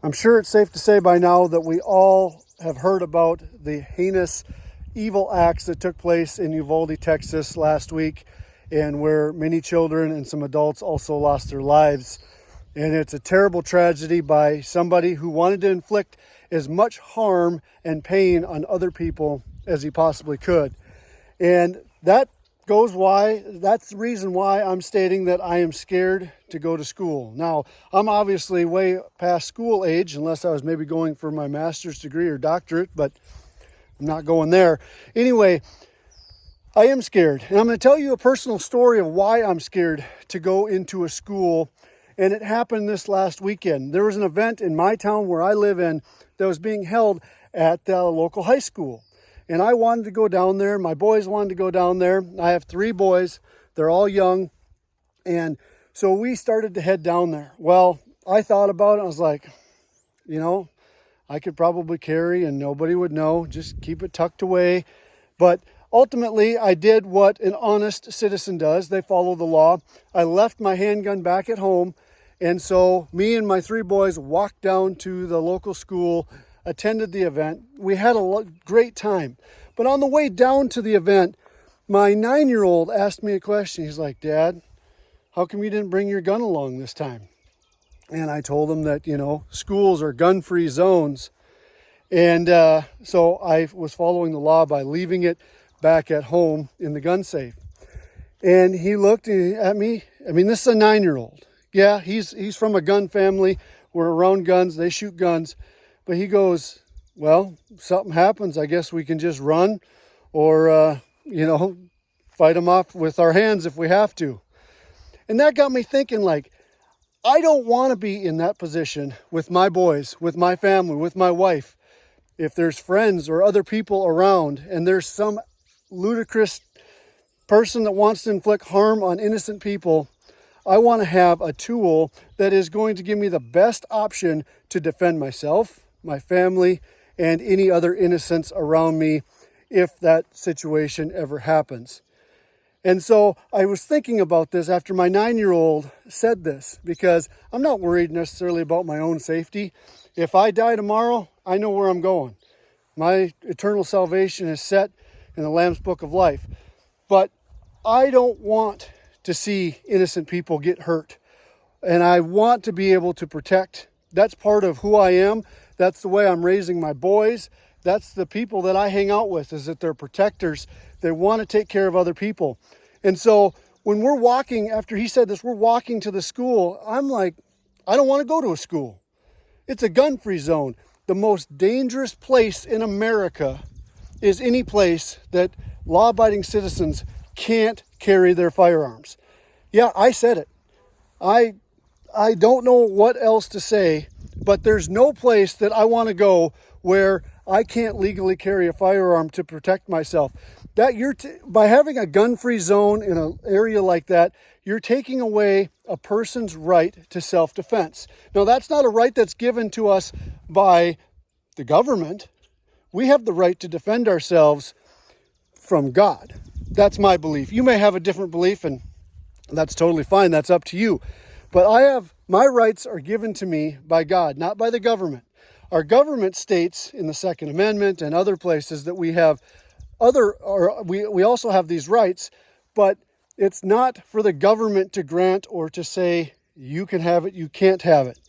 I'm sure it's safe to say by now that we all have heard about the heinous evil acts that took place in Uvalde, Texas last week, and where many children and some adults also lost their lives. And it's a terrible tragedy by somebody who wanted to inflict as much harm and pain on other people as he possibly could. And that's the reason why I'm stating that I am scared to go to school. Now, I'm obviously way past school age, unless I was maybe going for my master's degree or doctorate, but I'm not going there. Anyway, I am scared. And I'm going to tell you a personal story of why I'm scared to go into a school. And it happened this last weekend. There was an event in my town where I live in that was being held at the local high school. And I wanted to go down there. My boys wanted to go down there. I have 3 boys. They're all young. And so we started to head down there. Well, I thought about it. I was like, I could probably carry and nobody would know. Just keep it tucked away. But ultimately, I did what an honest citizen does. They follow the law. I left my handgun back at home. And so me and my 3 boys walked down to the local school, attended the event. We had a great time. But on the way down to the event, my 9-year-old asked me a question. He's like, "Dad, how come you didn't bring your gun along this time?" And I told him that, schools are gun-free zones. And so I was following the law by leaving it back at home in the gun safe. And he looked at me. This is a 9-year-old. Yeah, he's from a gun family. We're around guns. They shoot guns. But he goes, "Well, something happens. I guess we can just run or, fight them off with our hands if we have to." And that got me thinking, I don't want to be in that position with my boys, with my family, with my wife. If there's friends or other people around and there's some ludicrous person that wants to inflict harm on innocent people, I want to have a tool that is going to give me the best option to defend myself, my family, and any other innocents around me if that situation ever happens. And so I was thinking about this after my 9-year-old said this, because I'm not worried necessarily about my own safety. If I die tomorrow, I know where I'm going. My eternal salvation is set in the Lamb's Book of Life. But I don't want to see innocent people get hurt. And I want to be able to protect. That's part of who I am. That's the way I'm raising my boys. That's the people that I hang out with, is that they're protectors. They want to take care of other people. And so when we're walking, after he said this, we're walking to the school. I'm like, I don't want to go to a school. It's a gun-free zone. The most dangerous place in America is any place that law-abiding citizens can't carry their firearms. Yeah, I said it. I don't know what else to say, but there's no place that I want to go where I can't legally carry a firearm to protect myself. By having a gun-free zone in an area like that, you're taking away a person's right to self-defense. Now, that's not a right that's given to us by the government. We have the right to defend ourselves from God. That's my belief. You may have a different belief, and that's totally fine. That's up to you. But my rights are given to me by God, not by the government. Our government states in the Second Amendment and other places that we also have these rights, but it's not for the government to grant or to say you can have it, you can't have it.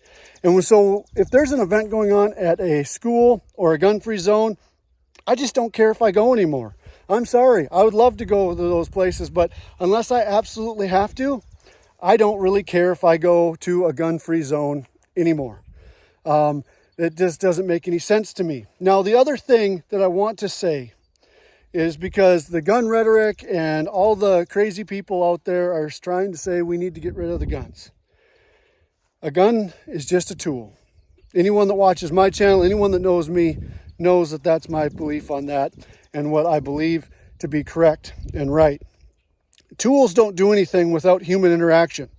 And so if there's an event going on at a school or a gun-free zone, I just don't care if I go anymore. I'm sorry. I would love to go to those places, but unless I absolutely have to, I don't really care if I go to a gun-free zone anymore. It just doesn't make any sense to me. Now, the other thing that I want to say is, because the gun rhetoric and all the crazy people out there are trying to say we need to get rid of the guns. A gun is just a tool. Anyone that watches my channel, anyone that knows me, knows that that's my belief on that and what I believe to be correct and right. Tools don't do anything without human interaction.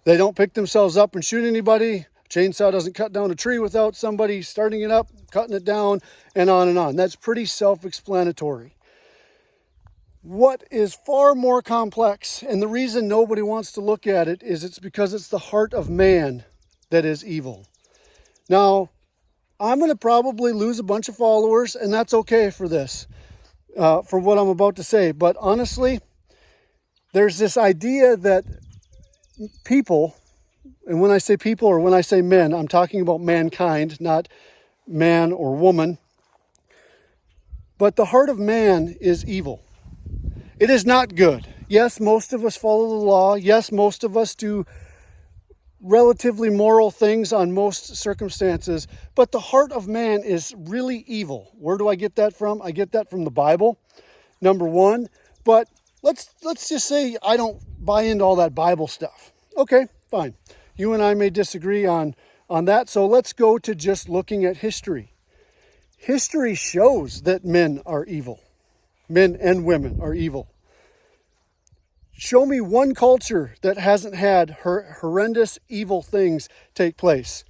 They don't pick themselves up and shoot anybody. Chainsaw doesn't cut down a tree without somebody starting it up, cutting it down, and on and on. That's pretty self-explanatory. What is far more complex, and the reason nobody wants to look at it, is it's because it's the heart of man that is evil. Now, I'm going to probably lose a bunch of followers, and that's okay for this, for what I'm about to say. But honestly, there's this idea that people, and when I say people or when I say men, I'm talking about mankind, not man or woman. But the heart of man is evil. It is not good. Yes, most of us follow the law. Yes, most of us do relatively moral things on most circumstances. But the heart of man is really evil. Where do I get that from? I get that from the Bible, number one. But let's just say I don't buy into all that Bible stuff. Okay, fine. You and I may disagree on that. So let's go to just looking at history. History shows that men are evil. Men and women are evil. Show me one culture that hasn't had horrendous evil things take place.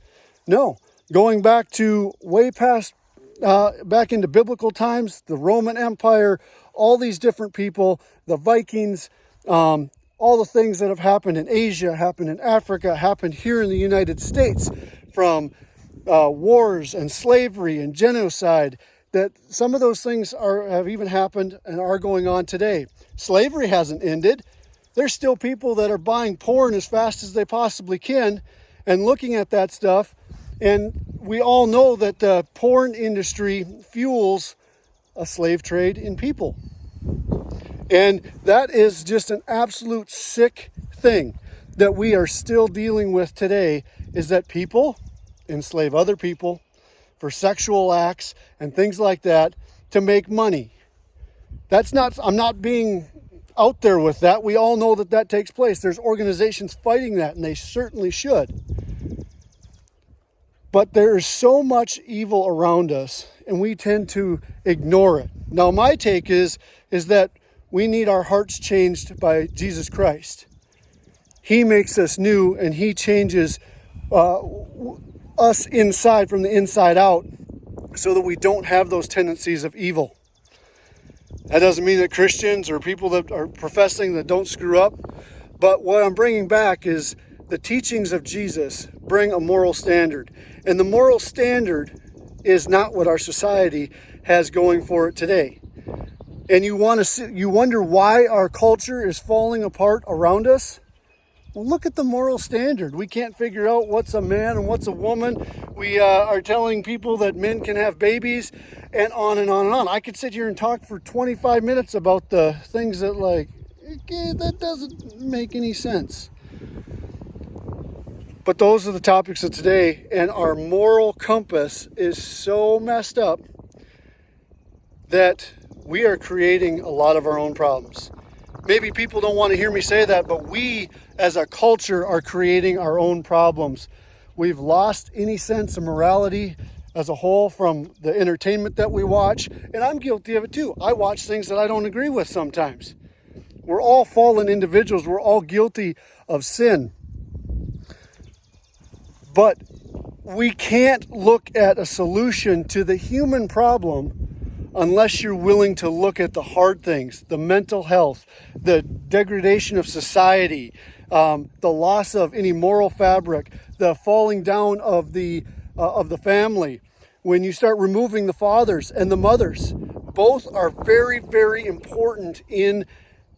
No. Going back to way past, back into biblical times, the Roman Empire, all these different people, the Vikings, all the things that have happened in Asia, happened in Africa, happened here in the United States, from wars and slavery and genocide, that some of those things have even happened and are going on today. Slavery hasn't ended. There's still people that are buying porn as fast as they possibly can and looking at that stuff. And we all know that the porn industry fuels a slave trade in people. And that is just an absolute sick thing that we are still dealing with today, is that people enslave other people for sexual acts and things like that to make money. I'm not being out there with that. We all know that takes place. There's organizations fighting that, and they certainly should. But there is so much evil around us, and we tend to ignore it. Now, my take is that we need our hearts changed by Jesus Christ. He makes us new, and He changes us inside, from the inside out, so that we don't have those tendencies of evil. That doesn't mean that Christians or people that are professing that don't screw up. But what I'm bringing back is the teachings of Jesus bring a moral standard. And the moral standard is not what our society has going for it today. And you wonder why our culture is falling apart around us? Well, look at the moral standard. We can't figure out what's a man and what's a woman. We are telling people that men can have babies, and on and on and on. I could sit here and talk for 25 minutes about the things that, okay, that doesn't make any sense. But those are the topics of today, and our moral compass is so messed up that we are creating a lot of our own problems. Maybe people don't want to hear me say that, but we as a culture are creating our own problems. We've lost any sense of morality as a whole from the entertainment that we watch, and I'm guilty of it too. I watch things that I don't agree with sometimes. We're all fallen individuals. We're all guilty of sin. But we can't look at a solution to the human problem unless you're willing to look at the hard things, the mental health, the degradation of society, the loss of any moral fabric, the falling down of the family. When you start removing the fathers and the mothers, both are very, very important in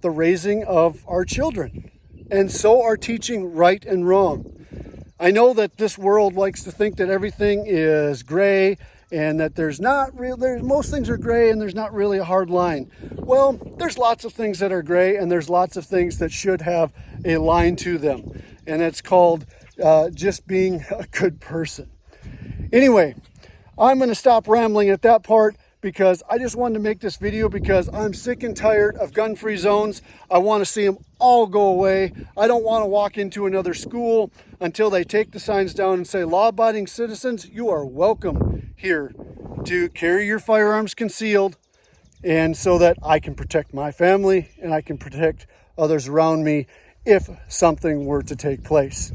the raising of our children. And so are teaching right and wrong. I know that this world likes to think that everything is gray, and that most things are gray and there's not really a hard line. Well, there's lots of things that are gray, and there's lots of things that should have a line to them. And it's called just being a good person. Anyway, I'm going to stop rambling at that part, because I just wanted to make this video because I'm sick and tired of gun-free zones. I want to see them all go away. I don't want to walk into another school until they take the signs down and say, law-abiding citizens, you are welcome here to carry your firearms concealed, and so that I can protect my family and I can protect others around me if something were to take place.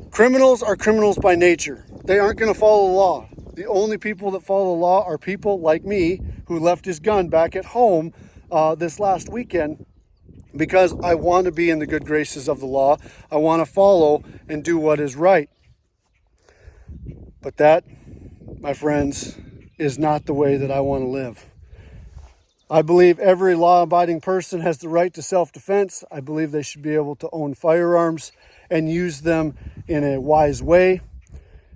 Criminals are criminals by nature. They aren't going to follow the law. The only people that follow the law are people like me, who left his gun back at home this last weekend, because I want to be in the good graces of the law. I want to follow and do what is right. But that, my friends, is not the way that I want to live. I believe every law-abiding person has the right to self-defense. I believe they should be able to own firearms and use them in a wise way.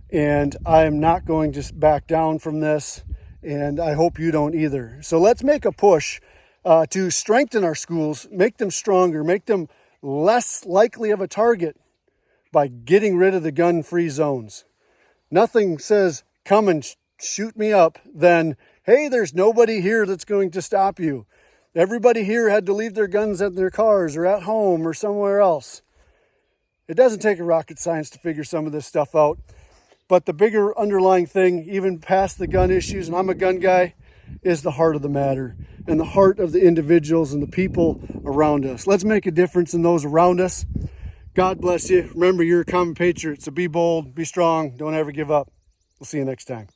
And I am not going to back down from this, and I hope you don't either. So let's make a push to strengthen our schools, make them stronger, make them less likely of a target by getting rid of the gun-free zones. Nothing says, come and shoot me up, than, hey, there's nobody here that's going to stop you. Everybody here had to leave their guns at their cars or at home or somewhere else. It doesn't take a rocket science to figure some of this stuff out. But the bigger underlying thing, even past the gun issues, and I'm a gun guy, is the heart of the matter and the heart of the individuals and the people around us. Let's make a difference in those around us. God bless you. Remember, you're a common patriot, so be bold, be strong, don't ever give up. We'll see you next time.